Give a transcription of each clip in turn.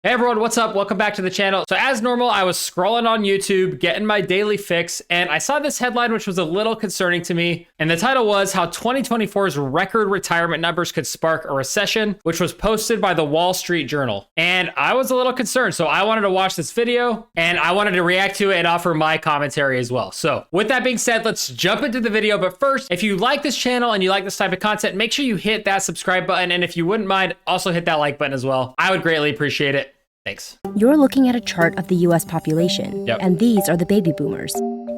Hey everyone, what's up? Welcome back to the channel. So as normal, I was scrolling on YouTube, getting my daily fix, and I saw this headline, which was a little concerning to me. And the title was How 2024's Record Retirement Numbers Could Spark a Recession, which was posted by the Wall Street Journal. And I was a little concerned, so I wanted to watch this video, and I wanted to react to it and offer my commentary as well. So with that being said, let's jump into the video. But first, if you like this channel and you like this type of content, make sure you hit that subscribe button. And if you wouldn't mind, also hit that like button as well. I would greatly appreciate it. Thanks. You're looking at a chart of the US population, and these are the baby boomers.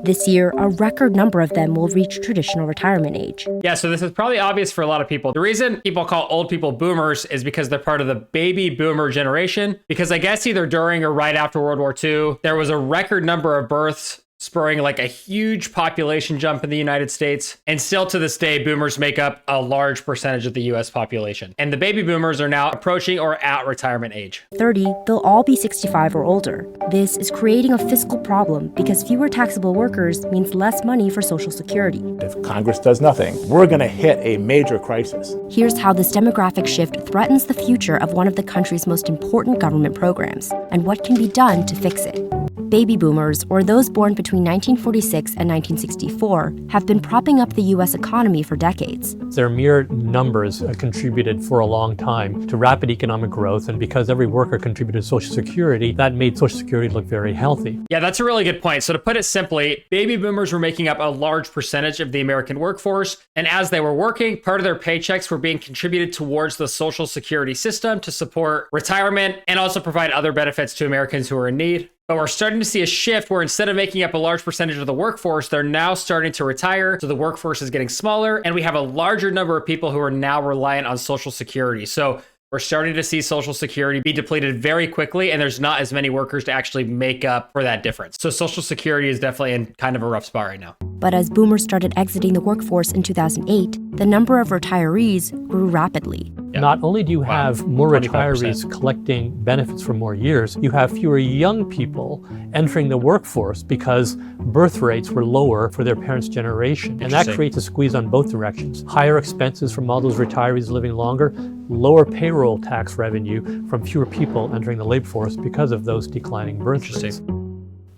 This year, a record number of them will reach traditional retirement age. Yeah, so this is probably obvious for a lot of people. The reason people call old people boomers is because they're part of the baby boomer generation, because I guess either during or right after World War II, there was a record number of births, spurring like a huge population jump in the United States. And still to this day, boomers make up a large percentage of the US population. And the baby boomers are now approaching or at retirement age. 30, they'll all be 65 or older. This is creating a fiscal problem because fewer taxable workers means less money for Social Security. If Congress does nothing, we're going to hit a major crisis. Here's how this demographic shift threatens the future of one of the country's most important government programs, and what can be done to fix it. Baby boomers, or those born between 1946 and 1964, have been propping up the U.S. economy for decades. Their mere numbers contributed for a long time to rapid economic growth, and because every worker contributed to Social Security, that made Social Security look very healthy. Yeah, that's a really good point. So to put it simply, baby boomers were making up a large percentage of the American workforce, and as they were working, part of their paychecks were being contributed towards the Social Security system to support retirement and also provide other benefits to Americans who are in need. But we're starting to see a shift where instead of making up a large percentage of the workforce, they're now starting to retire. So the workforce is getting smaller, and we have a larger number of people who are now reliant on Social Security. So we're starting to see Social Security be depleted very quickly, and there's not as many workers to actually make up for that difference. So Social Security is definitely in kind of a rough spot right now. But as boomers started exiting the workforce in 2008, the number of retirees grew rapidly. Yep. Not only do you have more 25%. Retirees collecting benefits for more years, you have fewer young people entering the workforce because birth rates were lower for their parents' generation. And that creates a squeeze on both directions. Higher expenses from all those retirees living longer, lower payroll tax revenue from fewer people entering the labor force because of those declining birth rates.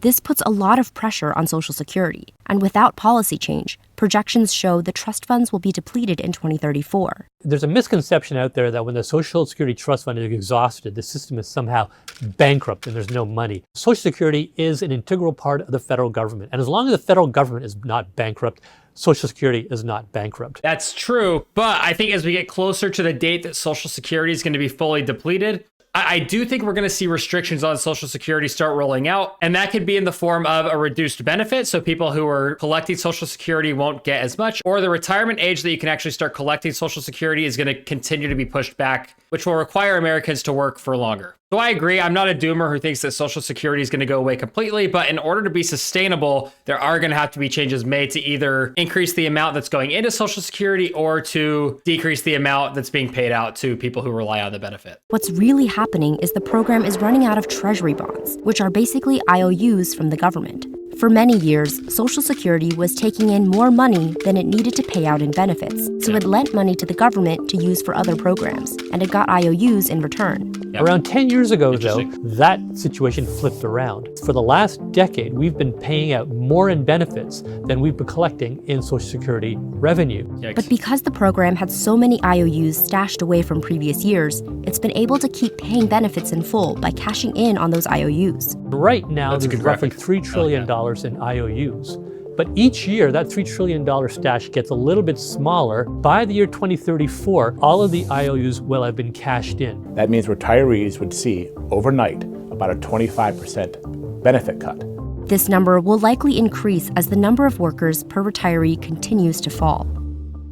This puts a lot of pressure on Social Security, and without policy change, projections show the trust funds will be depleted in 2034. There's a misconception out there that when the Social Security trust fund is exhausted, the system is somehow bankrupt and there's no money. Social Security is an integral part of the federal government, and as long as the federal government is not bankrupt, Social Security is not bankrupt. That's true, but I think as we get closer to the date that Social Security is going to be fully depleted, I do think we're going to see restrictions on Social Security start rolling out, and that could be in the form of a reduced benefit. So people who are collecting Social Security won't get as much, or the retirement age that you can actually start collecting Social Security is going to continue to be pushed back, which will require Americans to work for longer. So I agree. I'm not a doomer who thinks that Social Security is going to go away completely, but in order to be sustainable, there are going to have to be changes made to either increase the amount that's going into Social Security or to decrease the amount that's being paid out to people who rely on the benefit. What's really happening is the program is running out of treasury bonds, which are basically IOUs from the government. For many years, Social Security was taking in more money than it needed to pay out in benefits, so it lent money to the government to use for other programs, and it got IOUs in return. Around 10 years ago, though, that situation flipped around. For the last decade, we've been paying out more in benefits than we've been collecting in Social Security revenue. But because the program had so many IOUs stashed away from previous years, it's been able to keep paying benefits in full by cashing in on those IOUs. Right now, there's roughly $3 trillion in IOUs. But each year, that $3 trillion stash gets a little bit smaller. By the year 2034, all of the IOUs will have been cashed in. That means retirees would see, overnight, about a 25% benefit cut. This number will likely increase as the number of workers per retiree continues to fall.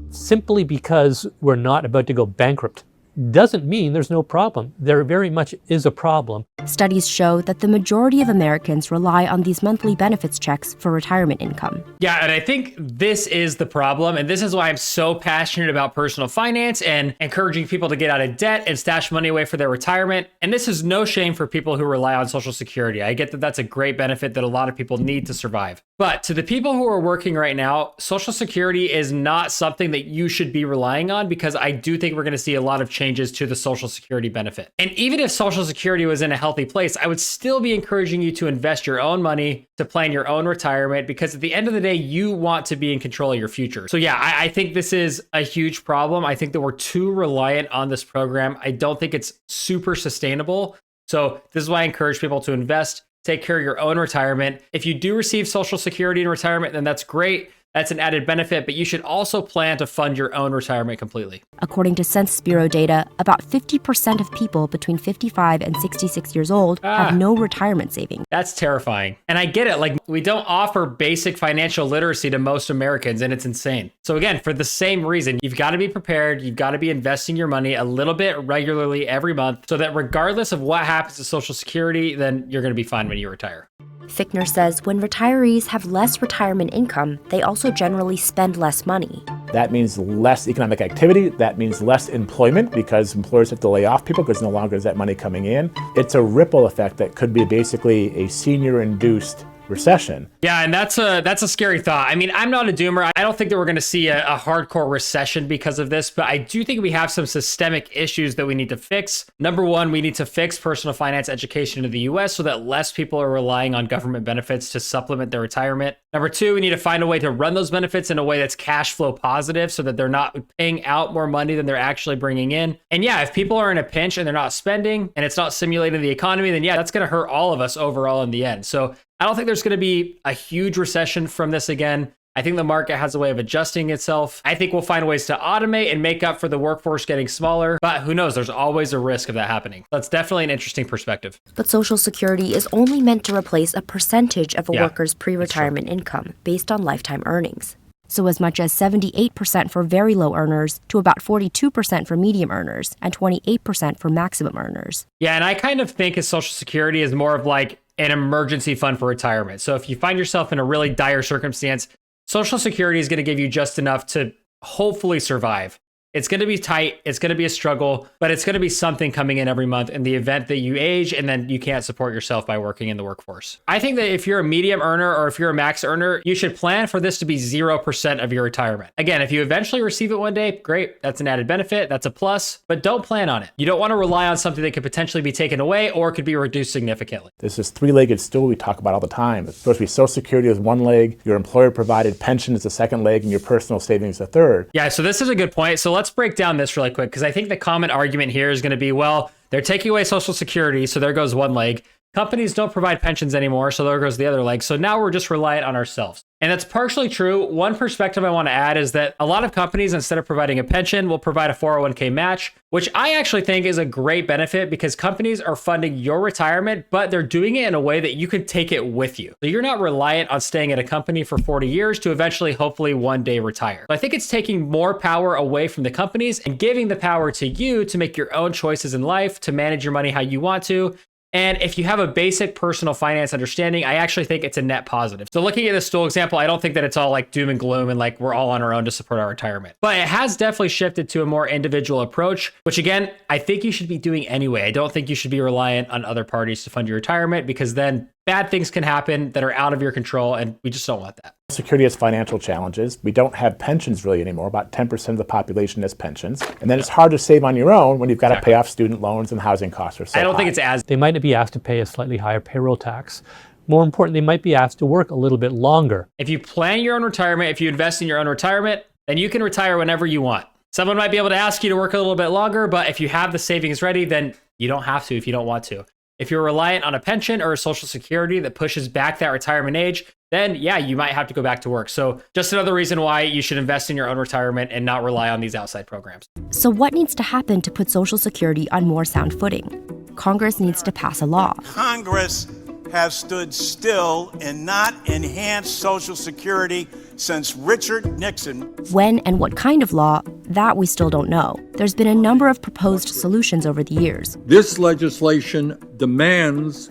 Simply because we're not about to go bankrupt doesn't mean there's no problem. There very much is a problem. Studies show that the majority of Americans rely on these monthly benefits checks for retirement income. Yeah, and I think this is the problem, and this is why I'm so passionate about personal finance and encouraging people to get out of debt and stash money away for their retirement. And this is no shame for people who rely on Social Security. I get that that's a great benefit that a lot of people need to survive. But to the people who are working right now, Social Security is not something that you should be relying on, because I do think we're going to see a lot of change changes to the Social Security benefit. And even if Social Security was in a healthy place, I would still be encouraging you to invest your own money to plan your own retirement, because at the end of the day, you want to be in control of your future. So yeah, I think this is a huge problem. I think that we're too reliant on this program. I don't think it's super sustainable. So this is why I encourage people to invest, take care of your own retirement. If you do receive Social Security in retirement, then that's great. That's an added benefit, but you should also plan to fund your own retirement completely. According to Census Bureau data, about 50% of people between 55 and 66 years old have no retirement savings. That's terrifying. And I get it. Like, we don't offer basic financial literacy to most Americans, and it's insane. So again, for the same reason, you've got to be prepared. You've got to be investing your money a little bit regularly every month, so that regardless of what happens to Social Security, then you're going to be fine when you retire. Fichtner says when retirees have less retirement income, they also generally spend less money. That means less economic activity. That means less employment, because employers have to lay off people because no longer is that money coming in. It's a ripple effect that could be basically a senior-induced recession. Yeah, and that's a scary thought. I mean, I'm not a doomer. I don't think that we're going to see a hardcore recession because of this, but I do think we have some systemic issues that we need to fix. Number one, we need to fix personal finance education in the US so that less people are relying on government benefits to supplement their retirement. Number two, we need to find a way to run those benefits in a way that's cash flow positive so that they're not paying out more money than they're actually bringing in. And yeah, if people are in a pinch and they're not spending and it's not stimulating the economy, then yeah, that's going to hurt all of us overall in the end. So I don't think there's going to be a huge recession from this again. I think the market has a way of adjusting itself. I think we'll find ways to automate and make up for the workforce getting smaller, but who knows? There's always a risk of that happening. That's definitely an interesting perspective. But Social Security is only meant to replace a percentage of a worker's pre-retirement income based on lifetime earnings. So as much as 78% for very low earners to about 42% for medium earners and 28% for maximum earners. Yeah, and I kind of think of Social Security as more of like an emergency fund for retirement. So if you find yourself in a really dire circumstance, Social Security is going to give you just enough to hopefully survive. It's going to be tight. It's going to be a struggle, but it's going to be something coming in every month in the event that you age and then you can't support yourself by working in the workforce. I think that if you're a medium earner or if you're a max earner, you should plan for this to be 0% of your retirement. Again, if you eventually receive it one day, great. That's an added benefit. That's a plus, but don't plan on it. You don't want to rely on something that could potentially be taken away or could be reduced significantly. This is three-legged stool we talk about all the time. It's supposed to be Social Security as one leg, your employer-provided pension is the second leg, and your personal savings the third. Yeah, so this is a good point. So let's break down this really quick, because I think the common argument here is going to be, well, they're taking away Social Security, so there goes one leg. Companies don't provide pensions anymore, so there goes the other leg. So now we're just reliant on ourselves. And that's partially true. One perspective I want to add is that a lot of companies, instead of providing a pension, will provide a 401k match, which I actually think is a great benefit because companies are funding your retirement, but they're doing it in a way that you can take it with you. So you're not reliant on staying at a company for 40 years to eventually, hopefully, one day retire. So I think it's taking more power away from the companies and giving the power to you to make your own choices in life, to manage your money how you want to. And if you have a basic personal finance understanding, I actually think it's a net positive. So looking at this stool example, I don't think that it's all like doom and gloom and like we're all on our own to support our retirement. But it has definitely shifted to a more individual approach, which again, I think you should be doing anyway. I don't think you should be reliant on other parties to fund your retirement, because then bad things can happen that are out of your control, and we just don't want that. Security has financial challenges. We don't have pensions really anymore. About 10% of the population has pensions. And then it's hard to save on your own when you've got to pay off student loans and housing costs are so I don't high. think it's as... They might be asked to pay a slightly higher payroll tax. More important, they might be asked to work a little bit longer. If you plan your own retirement, if you invest in your own retirement, then you can retire whenever you want. Someone might be able to ask you to work a little bit longer, but if you have the savings ready, then you don't have to if you don't want to. If you're reliant on a pension or a Social Security that pushes back that retirement age, then yeah, you might have to go back to work. So just another reason why you should invest in your own retirement and not rely on these outside programs. So what needs to happen to put Social Security on more sound footing? Congress needs to pass a law. Congress has stood still and not enhanced Social Security since Richard Nixon. When and what kind of law, that we still don't know. There's been a number of proposed solutions over the years. This legislation demands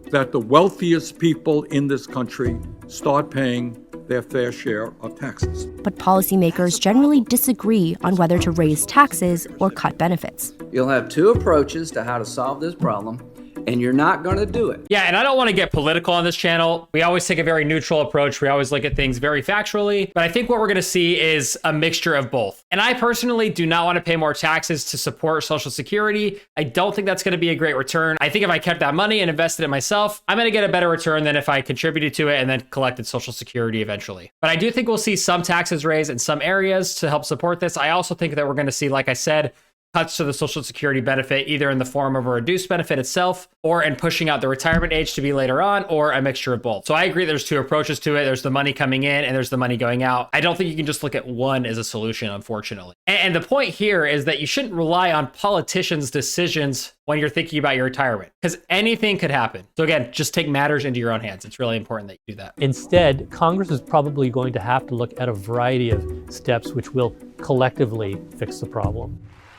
that the wealthiest people in this country start paying their fair share of taxes. But policymakers generally disagree on whether to raise taxes or cut benefits. You'll have two approaches to how to solve this problem, and you're not going to do it. Yeah, and I don't want to get political on this channel. We always take a very neutral approach. We always look at things very factually. But I think what we're going to see is a mixture of both. And I personally do not want to pay more taxes to support Social Security. I don't think that's going to be a great return. I think if I kept that money and invested it myself, I'm going to get a better return than if I contributed to it and then collected Social Security eventually. But I do think we'll see some taxes raised in some areas to help support this. I also think that we're going to see, like I said, cuts to the Social Security benefit, either in the form of a reduced benefit itself or in pushing out the retirement age to be later on, or a mixture of both. So I agree there's two approaches to it. There's the money coming in and there's the money going out. I don't think you can just look at one as a solution, unfortunately. And the point here is that you shouldn't rely on politicians' decisions when you're thinking about your retirement, because anything could happen. So again, just take matters into your own hands. It's really important that you do that. Instead, Congress is probably going to have to look at a variety of steps which will collectively fix the problem.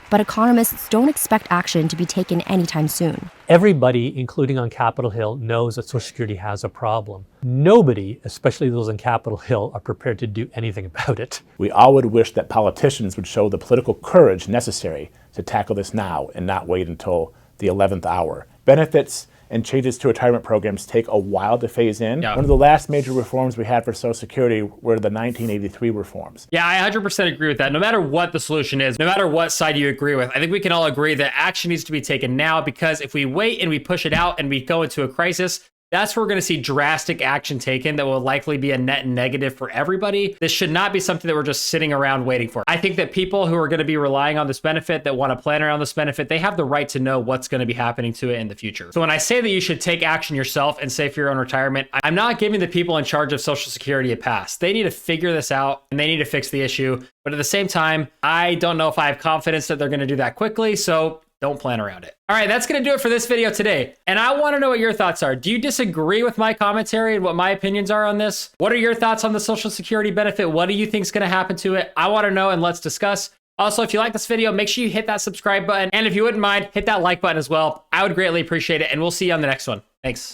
But economists don't expect action to be taken anytime soon. Everybody, including on Capitol Hill, knows that Social Security has a problem. Nobody, especially those on Capitol Hill, are prepared to do anything about it. We all would wish that politicians would show the political courage necessary to tackle this now and not wait until the 11th hour. Benefits and changes to retirement programs take a while to phase in. Yeah. One of the last major reforms we had for Social Security were the 1983 reforms. Yeah, I 100% agree with that. No matter what the solution is, no matter what side you agree with, I think we can all agree that action needs to be taken now, because if we wait and we push it out and we go into a crisis, that's where we're going to see drastic action taken that will likely be a net negative for everybody. This should not be something that we're just sitting around waiting for. I think that people who are going to be relying on this benefit, that want to plan around this benefit, they have the right to know what's going to be happening to it in the future. So when I say that you should take action yourself and save for your own retirement, I'm not giving the people in charge of Social Security a pass. They need to figure this out and they need to fix the issue. But at the same time, I don't know if I have confidence that they're going to do that quickly. So don't plan around it. All right, that's going to do it for this video today. And I want to know what your thoughts are. Do you disagree with my commentary and what my opinions are on this? What are your thoughts on the Social Security benefit? What do you think is going to happen to it? I want to know, and let's discuss. Also, if you like this video, make sure you hit that subscribe button. And if you wouldn't mind, hit that like button as well. I would greatly appreciate it. And we'll see you on the next one. Thanks.